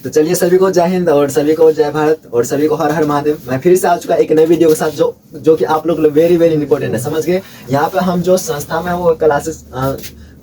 तो चलिए सभी को जय हिंद और सभी को जय भारत और सभी को हर हर महादेव। मैं फिर से आ चुका एक नई वीडियो के साथ जो कि आप लोग वेरी वेरी इंपॉर्टेंट है, समझ गए। यहाँ पे हम जो संस्था में वो क्लासेस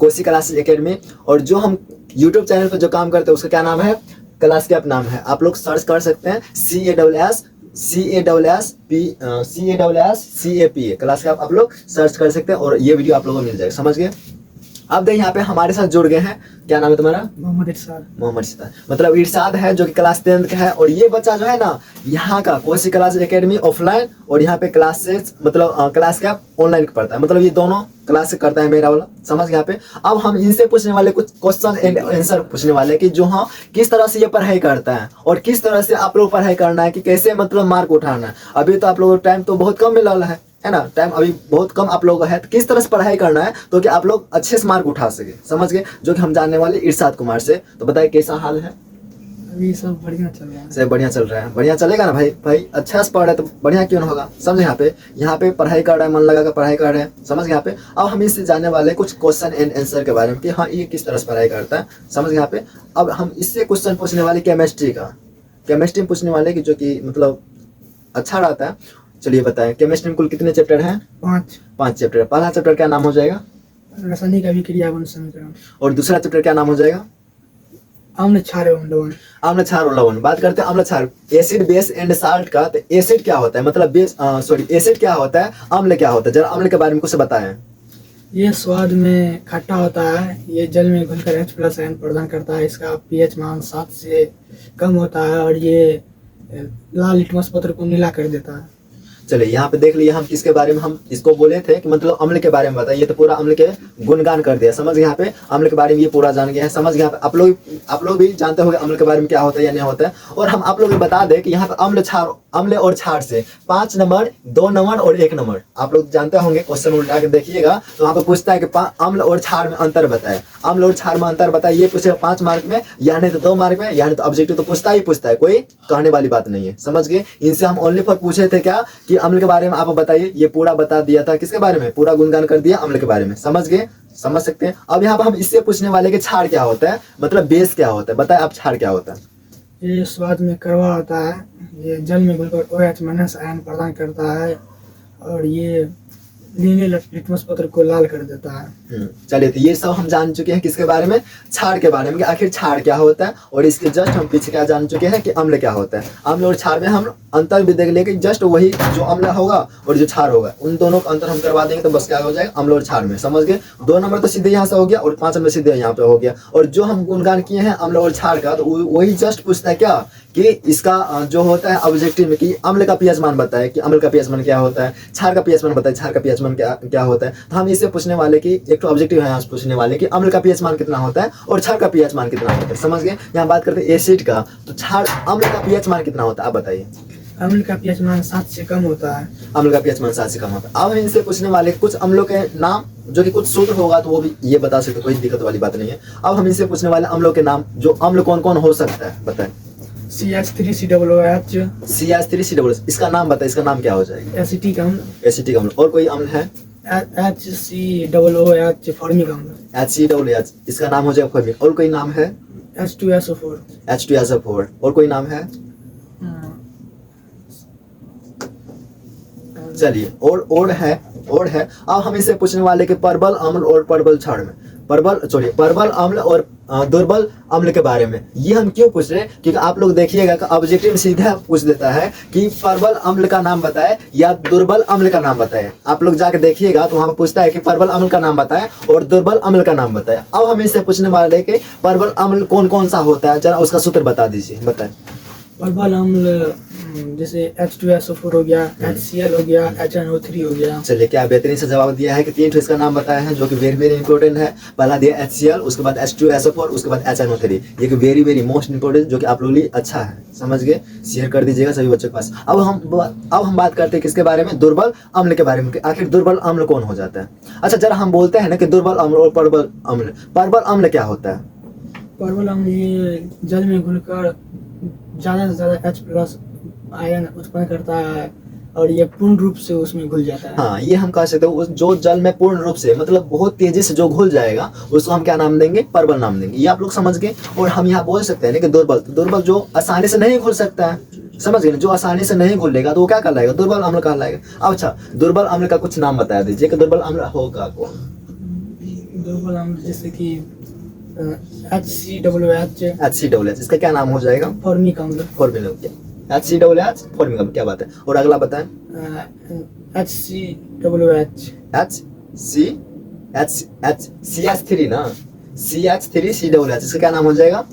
कोसी क्लासेस एकेडमी, और जो हम यूट्यूब चैनल पर जो काम करते हैं उसका क्या नाम है, क्लास कैप नाम है। आप लोग सर्च कर सकते हैं CASSCAP क्लास कैप आप लोग सर्च कर सकते हैं और ये वीडियो आप लोगों को मिल जाएगा, समझ गए। अब देख यहाँ पे हमारे साथ जुड़ गए हैं, क्या नाम है तुम्हारा? मोहम्मद इरशाद। मोहम्मद इरशाद, मतलब इरशाद है जो कि क्लास 10 का है। और ये बच्चा जो है ना यहाँ का कोसी क्लास एकेडमी ऑफलाइन और यहाँ पे क्लासेस मतलब क्लास का ऑनलाइन पढ़ता है, मतलब ये दोनों क्लास करता है मेरा वाला, समझ गए। यहाँ पे अब हम इनसे पूछने वाले कुछ क्वेश्चन एंड आंसर पूछने वाले कि जो हाँ किस तरह से ये पढ़ाई करता है और किस तरह से आप लोग पढ़ाई करना है कि कैसे मतलब मार्क उठाना है। अभी तो आप लोगों को टाइम तो बहुत कम मिला है ना, टाइम अभी बहुत कम आप लोगों का है, तो किस तरह से पढ़ाई करना है तो कि आप लोग अच्छे से मार्क उठा सके, समझ गए। जो कि हम जानने वाले इरशाद कुमार से। तो बताइए कैसा हाल है? अभी सब बढ़िया चल रहा है। सब बढ़िया चल रहा है, बढ़िया चलेगा ना भाई। भाई अच्छा से पढ़ रहा है तो बढ़िया क्यों ना होगा, समझे। यहाँ पे पढ़ाई कर रहा है, मन लगा कर पढ़ाई कर रहे हैं, समझ गए। यहाँ पे अब हम इससे जानने वाले कुछ क्वेश्चन एंड आंसर के बारे में कि हाँ ये किस तरह से पढ़ाई करता है, समझ गए। यहाँ पे अब हम इससे क्वेश्चन पूछने वाले केमिस्ट्री का, केमिस्ट्री में पूछने वाले की जो कि मतलब अच्छा रहता है। चलिए बताएं, केमिस्ट्री में कुल कितने चैप्टर हैं? 5 चैप्टर। पहला चैप्टर क्या नाम हो जाएगा? रासायनिक अभिक्रियावन समीकरण। और दूसरा चैप्टर क्या नाम हो जाएगा? अम्ल क्षार एवं लवण। अम्ल क्षार और लवण। बात करते हैं अम्ल क्षार, एसिड बेस एंड साल्ट का। तो एसिड क्या होता है, मतलब बेस एसिड क्या होता है, अम्ल क्या होता है, जरा अम्ल के बारे में कुछ बताएं। ये स्वाद में खट्टा होता है, ये जल में घुलकर H+ आयन प्रदान करता है, इसका pH मान 7 से कम होता है और ये लाल लिटमस पत्र को नीला कर देता है। चलिए यहाँ पे देख लिए हम किसके बारे में हम इसको बोले थे कि मतलब अम्ल के बारे में बताइए। ये तो पूरा अम्ल के गुणगान कर दिया, समझ गए। यहाँ पे अम्ल के बारे में ये पूरा जान गया है, समझ गए। यहाँ पे आप लोग भी जानते होंगे अम्ल के बारे में क्या होता है या नहीं होता है। और हम आप लोग को बता दें कि यहाँ पे अम्ल और क्षार से 5 नंबर, 2 नंबर और 1 नंबर आप लोग जानते होंगे। क्वेश्चन उल्टा के देखिएगा तो वहाँ पे पूछता है कि अम्ल और क्षार में अंतर बताए, अम्ल और क्षार में अंतर बताए। ये पूछेगा 5 मार्क में, या नहीं तो 2 मार्क में, या नहीं तो ऑब्जेक्टिव तो पूछता है, कोई कहने वाली बात नहीं है, समझ गए। इनसे हम ओनली फॉर पूछे थे क्या कि अम्ल के बारे में आप बताइए। ये पूरा बता दिया था, किसके बारे में, पूरा गुणगान कर दिया अम्ल के बारे में, समझ गए, समझ सकते हैं। अब यहाँ पर हम इससे पूछने वाले कि क्षार क्या होता है, मतलब बेस क्या होता है, बताए आप क्षार क्या होता है। ये स्वाद में कड़वा होता है, ये जल में घुलकर OH- आयन प्रदान करता है और ये नीले लिटमस पत्र को लाल कर देता है। चलिए तो ये सब हम जान चुके हैं किसके बारे में, क्षार के बारे में, कि आखिर क्षार क्या होता है। और इसके जस्ट हम पीछे क्या जान चुके हैं कि अम्ल क्या होता है। अम्ल और क्षार में हम अंतर भी देख लेंगे, जस्ट वही जो अम्ल होगा और जो क्षार होगा उन दोनों का अंतर हम करवा देंगे तो बस क्या हो जाएगा, अम्ल और क्षार में, समझ गए। 2 नंबर तो सीधे यहाँ से हो गया और 5 नंबर सीधे यहाँ पे हो गया। और जो हम गुणगान किए हैं अम्ल और क्षार का, तो वही जस्ट पूछता है क्या कि इसका जो होता है ऑब्जेक्टिव में कि अम्ल का pH मान बताए कि अम्ल का pH मान क्या होता है, क्षार का pH मान बताए क्षार का pH मान क्या होता है। तो हम इससे पूछने वाले कि एक तो ऑब्जेक्टिव है यहाँ से पूछने वाले कि अम्ल का pH मान कितना होता है और क्षार का pH मान कितना होता है, समझ गए। यहाँ बात करते हैं एसिड का, तो अम्ल का pH मान कितना होता है, आप बताइए। अम्ल का pH मान 7 से कम होता है। अम्ल का pH मान 7 से कम होता है। अब हम इनसे पूछने वाले कुछ अम्लों के नाम, जो कि कुछ सूत्र होगा तो वो भी ये बता सकते, कोई दिक्कत वाली बात नहीं है। अब हम इनसे पूछने वाले अम्लों के नाम, जो अम्ल कौन कौन हो सकता है, बताएं। CH3COOH। CH3COOH, इसका नाम बताए, इसका नाम क्या हो जाएगा? एसिटिक अम्ल। एसिटिक अम्ल। और कोई अम्ल है? HCOOH फॉर्मिक अम्ल। HCOOH, इसका नाम हो जाएगा फॉर्मिक। और कोई नाम है? H2SO4। H2SO4। और कोई नाम है? चलिए और है। अब हम इससे पूछने वाले कि परबल अम्ल और परबल क्षार में, परबल अम्ल और दुर्बल अम्ल के बारे में। ये हम क्यों पूछ रहे हैं, क्योंकि आप लोग देखिएगा कि ऑब्जेक्टिव में सीधा पूछ देता है कि परबल अम्ल का नाम बताए या दुर्बल अम्ल का नाम बताए। आप लोग जाके देखिएगा तो वहां पर पूछता है कि परबल अम्ल का नाम बताए और दुर्बल अम्ल का नाम बताए। अब हम इससे पूछने वाले कि परबल अम्ल कौन कौन सा होता है, जरा उसका सूत्र बता दीजिए, बताए। परबल अम्ल जैसे H2SO4 हो गया, HCl हो गया, HNO3 हो गया। चलिए क्या बेहतरीन से जवाब दिया है कि 3 इसका नाम बताया है जो कि वेरी वेरी इंपॉर्टेंट है। पहला दिया HCl, उसके बाद H2SO4, उसके बाद HNO3। ये कि वेरी वेरी मोस्ट इंपॉर्टेंट, जो कि आप लोगों के लिए अच्छा है, समझ गए। शेयर कर दीजिएगा सभी बच्चों के पास। अब हम बात करते हैं किसके बारे में, दुर्बल अम्ल के बारे में। आखिर दुर्बल अम्ल कौन हो जाता है। अच्छा जरा हम बोलते हैं ना कि दुर्बल अम्ल और परबल अम्ल क्या होता है। परबल अम्ल ये जल में घुलकर ज्यादा से ज्यादा H+ आयन उत्पन्न करता है और ये पूर्ण रूप से उसमें घुल जाता है। हाँ, ये हम कह सकते हैं जो जल में पूर्ण रूप से मतलब बहुत तेजी से जो घुल जाएगा उसको हम क्या नाम देंगे, परबल नाम देंगे। ये आप लोग समझ गए। और हम यहाँ बोल सकते हैं ना कि दुर्बल, दुर्बल जो आसानी से नहीं घुल सकता है, समझ गए ना, जो आसानी से नहीं घुलेगा तो वो क्या कहलाएगा, दुर्बल अम्ल कहलाएगा। अब अच्छा, दुर्बल अम्ल का कुछ नाम बता दीजिए कि दुर्बल अम्ल होगा कौन। दुर्बल अम्ल जैसे कि HCOOH, HCOOH, इसका क्या नाम हो जाएगा, फॉर्मिक अम्ल। फॉर्मिक, HCOOH फॉर्मिक अम्ल, क्या बात है। और अगला बताएं, HCOOH, CH3 ना, CH3COOH, इसका क्या नाम हो जाएगा,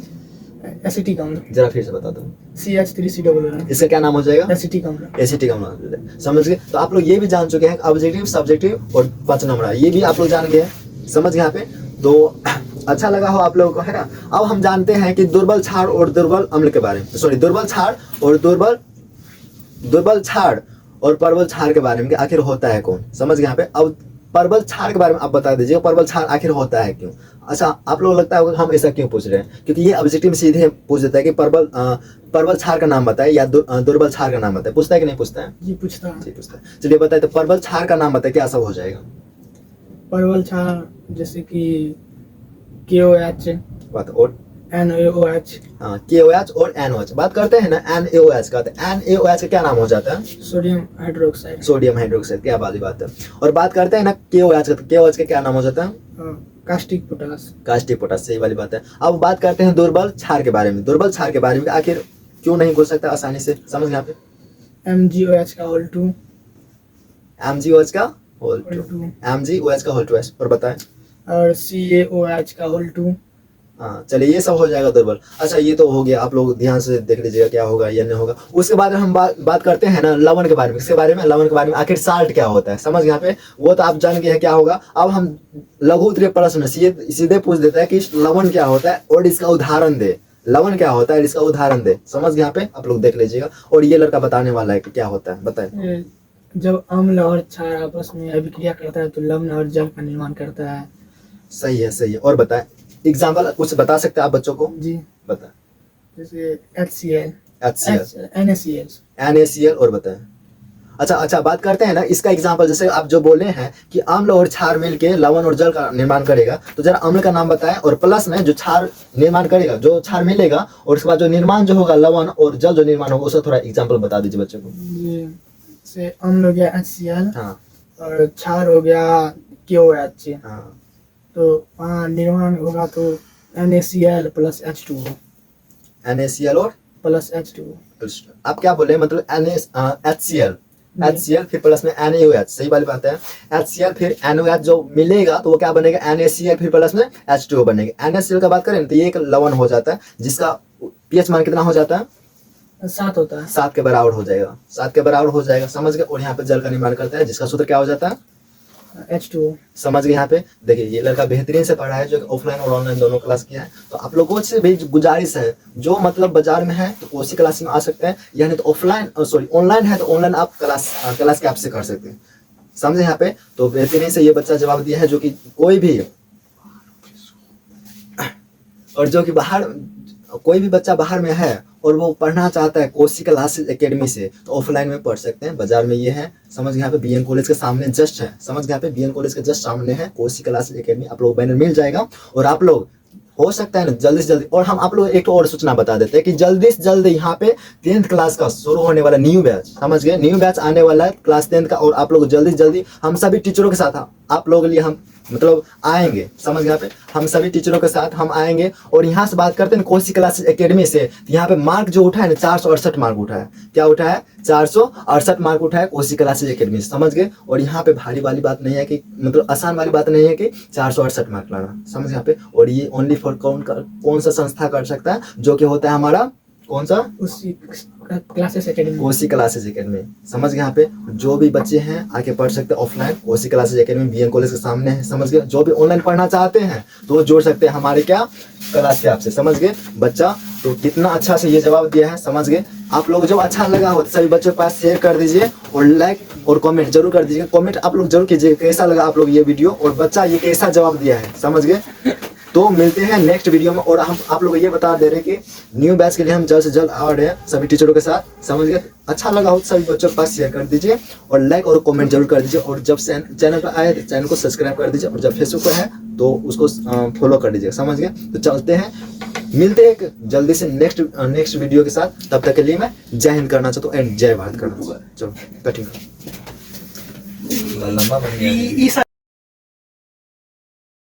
एसिटिक अम्ल। जरा फिर से बता दो, CH3COOH, इसका क्या नाम हो जाएगा, एसिटिक अम्ल। एसिटिक अम्ल। समझ गए। तो आप लोग ये भी जान चुके हैं ऑब्जेक्टिव, सब्जेक्टिव और 5 नंबर, ये भी आप लोग जान गए, समझ गए यहाँ पे। तो अच्छा लगा हो आप लोगों को, है ना। अब हम जानते हैं कि दुर्बल क्षार और दुर्बल अम्ल के बारे में, सॉरी, दुर्बल क्षार और दुर्बल क्षार और परबल क्षार के बारे में आखिर होता है कौन, समझ गए यहाँ पे। अब परबल क्षार के बारे में आप बता दीजिए, परबल क्षार आखिर होता है क्यों। अच्छा, आप लोग लगता है हम ऐसा क्यों पूछ रहे हैं, क्योंकि ये ऑब्जेक्टिव में सीधे पूछ देता है कि परबल क्षार का नाम बताए या दुर्बल क्षार का नाम बताए। पूछता है कि नहीं पूछता है, जी पूछता है। जी पूछता है। चलिए बताए, तो परबल क्षार का नाम बताए, क्या सब हो जाएगा। परबल क्षार जैसे कि KOH, बात और NaOH, हाँ, KOH और NOH बात करते हैं ना, NaOH का, तो NaOH का क्या नाम हो जाता है, सोडियम हाइड्रोक्साइड। सोडियम हाइड्रोक्साइड, क्या बात है। और बात करते हैं ना KOH का, तो KOH का क्या नाम हो जाता है, कास्टिक पोटास। कास्टिक पोटास, सही वाली बात है। अब बात करते हैं दुर्बल क्षार के बारे में, दुर्बल क्षार के बारे में आखिर क्यों नहीं घुल सकता आसानी से, समझ यहाँ पे। MgOH का होल 2, MgOH का होल 2, MgOH का होल 2, और बताएं। और CaOH का होल 2। हाँ, चलिए ये सब हो जाएगा दुर्बल। अच्छा, ये तो हो गया, आप लोग ध्यान से देख लीजिएगा क्या होगा या नहीं होगा। उसके बाद हम बात करते हैं ना लवण के बारे में, इसके बारे में, लवण के बारे में आखिर साल्ट क्या होता है, समझ यहाँ पे। वो तो आप जान गए हैं क्या होगा। अब हम लघु उत्तरीय प्रश्न सीधे पूछ देता है कि लवण क्या होता है और इसका उदाहरण दे, लवण क्या होता है इसका उदाहरण दे, समझ यहाँ पे, आप लोग देख लीजिएगा। और ये लड़का बताने वाला है कि क्या होता है, बताए। जब अम्ल और क्षार आपस में अभिक्रिया करता है तो लवण और जल का निर्माण करता है। सही है, सही है। और बताएं, एग्जाम्पल कुछ बता सकते हैं आप बच्चों को, जी बताएं। जैसे HCl, HCl, NaCl। और बताएं। अच्छा, बात करते हैं ना इसका एग्जाम्पल, जैसे आप जो बोले हैं कि अम्ल और क्षार मिलके लवण और जल का निर्माण करेगा, तो जरा अम्ल का नाम बताएं और प्लस में जो क्षार निर्माण करेगा, जो क्षार मिलेगा, और उसके बाद जो निर्माण जो होगा लवण और जल जो निर्माण होगा, उसका थोड़ा एग्जाम्पल बता दीजिए बच्चों को। जैसे अम्ल हो गया HCl, हाँ, और क्षार हो गया KOH। हाँ, तो वहाँ निर्माण होगा तो NaCl प्लस H2O, NaCl और प्लस H2O। आप क्या बोले, मतलब HCl फिर प्लस में NaOH, सही वाली बात है। HCl फिर NaOH जो मिलेगा तो वो क्या बनेगा, NaCl फिर प्लस में H2O बनेगा। NaCl का बात करें तो ये एक लवण हो जाता है जिसका pH मान कितना हो जाता है, 7 होता है, 7 के बराबर हो जाएगा, 7 के बराबर हो जाएगा, समझ गए। और यहाँ पे जल का निर्माण करता है जिसका सूत्र क्या हो जाता है, H2O। समझ गए। यहाँ पे देखिए, ये लड़का बेहतरीन से पढ़ा है, जो ऑफलाइन और ऑनलाइन दोनों क्लास किया है। तो आप लोगों से भी गुजारिश है, जो मतलब बाजार में है तो उसी क्लास में आ सकते हैं, यानी तो ऑफलाइन सॉरी ऑनलाइन है तो ऑनलाइन आप क्लास के आपसे कर सकते हैं, समझे यहाँ पे। तो बेहतरीन से ये बच्चा जवाब दिया है, जो कि कोई भी और जो कि कोई भी बच्चा बाहर में है और वो पढ़ना चाहता है कोसी क्लासेस एकेडमी से, तो ऑफलाइन में पढ़ सकते हैं। बाजार में ये है, समझ यहाँ पे BN कॉलेज के सामने जस्ट है, समझ यहाँ पे BN कॉलेज के जस्ट सामने है कोसी क्लासेस एकेडमी, आप लोग बैनर मिल जाएगा। और आप लोग हो सकता है ना जल्दी से जल्दी, और हम आप लोग एक और सूचना बता देते हैं कि जल्दी से जल्दी यहाँ पे 10th क्लास का शुरू होने वाला न्यू बैच, समझ गए, न्यू बैच आने वाला है क्लास 10th का। और आप लोग जल्दी से जल्दी हम सभी टीचरों के साथ आप लोगों के लिए हम मतलब आएंगे, समझ यहाँ पे हम सभी टीचरों के साथ हम आएंगे। और यहाँ से बात करते हैं कोसी क्लासेस एकेडमी से, यहाँ पे मार्क जो उठा है ना 468 मार्क उठा है, क्या उठा है, 468 मार्क उठा है कोसी क्लासेस एकेडमी से, समझ गए। और यहाँ पे भारी वाली बात नहीं है कि मतलब आसान वाली बात नहीं है कि 468 मार्क लाना, समझ यहाँ पे। और ये ओनली फॉर कौन सा संस्था कर सकता है, जो कि होता है हमारा कौन सा, उसी classes academy, Kosi classes academy, समझ गए। यहाँ पे जो भी बच्चे हैं आके पढ़ सकते हैं offline, Kosi classes academy BN college के सामने है, समझ गए। जो भी ऑनलाइन पढ़ना चाहते हैं तो वो जोड़ सकते हैं हमारे क्या क्लास के आपसे, समझ गए। बच्चा तो कितना अच्छा से ये जवाब दिया है, समझ गए। आप लोग जब अच्छा लगा हो तो सभी बच्चों के पास शेयर कर दीजिए और लाइक और कमेंट जरूर कर दीजिए। कमेंट आप लोग जरूर कीजिए कैसा लगा आप लोग ये वीडियो, और बच्चा ये कैसा जवाब दिया है, समझ गए। तो मिलते हैं नेक्स्ट वीडियो में। और हम आप लोग ये बता दे रहे हैं कि न्यू बैच के लिए हम जल्द से जल्द आ रहे हैं सभी टीचरों के साथ, समझ गए। अच्छा लगा हो तो सभी बच्चों के पास शेयर कर दीजिए और लाइक और कमेंट जरूर कर दीजिए। और जब चैनल पर आए तो चैनल को सब्सक्राइब कर दीजिए, और जब फेसबुक पर है तो उसको फॉलो कर दीजिए, समझ गए। तो चलते हैं, मिलते हैं जल्दी से नेक्स्ट वीडियो के साथ। तब तक के लिए मैं जय हिंद करना चाहता हूँ एंड जय भारत करना चाहता हूँ। चलो कटिंग लंबा बन गया।